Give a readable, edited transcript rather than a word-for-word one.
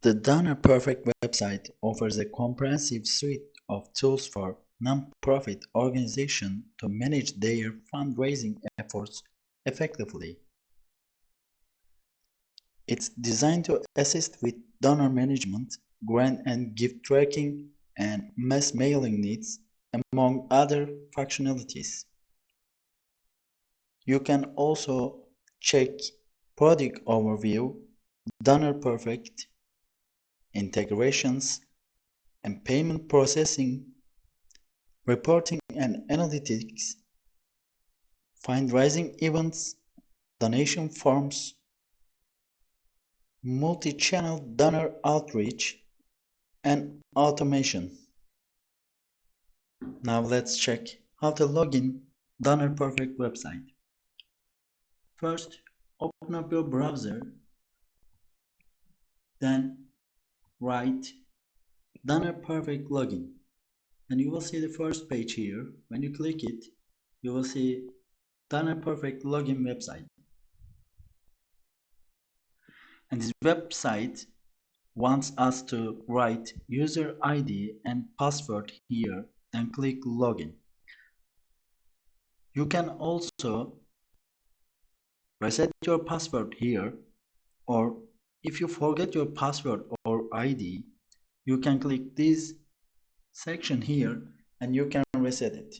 The Donorperfect website offers a comprehensive suite of tools for non-profit organizations to manage their fundraising efforts effectively. It's designed to assist with donor management, grant and gift tracking, and mass mailing needs, among other functionalities. You can also check product overview, Donorperfect, integrations, and payment processing, reporting and analytics, fundraising events, donation forms, multi-channel donor outreach, and automation. Now let's check how to log in Donorperfect website. First, open up your browser, then write Donorperfect login. And you will see the first page here. When you click it, you will see Donorperfect login website. And this website wants us to write user ID and password here and click login. You can also reset your password here, or if you forget your password or ID, you can click this section here and you can reset it.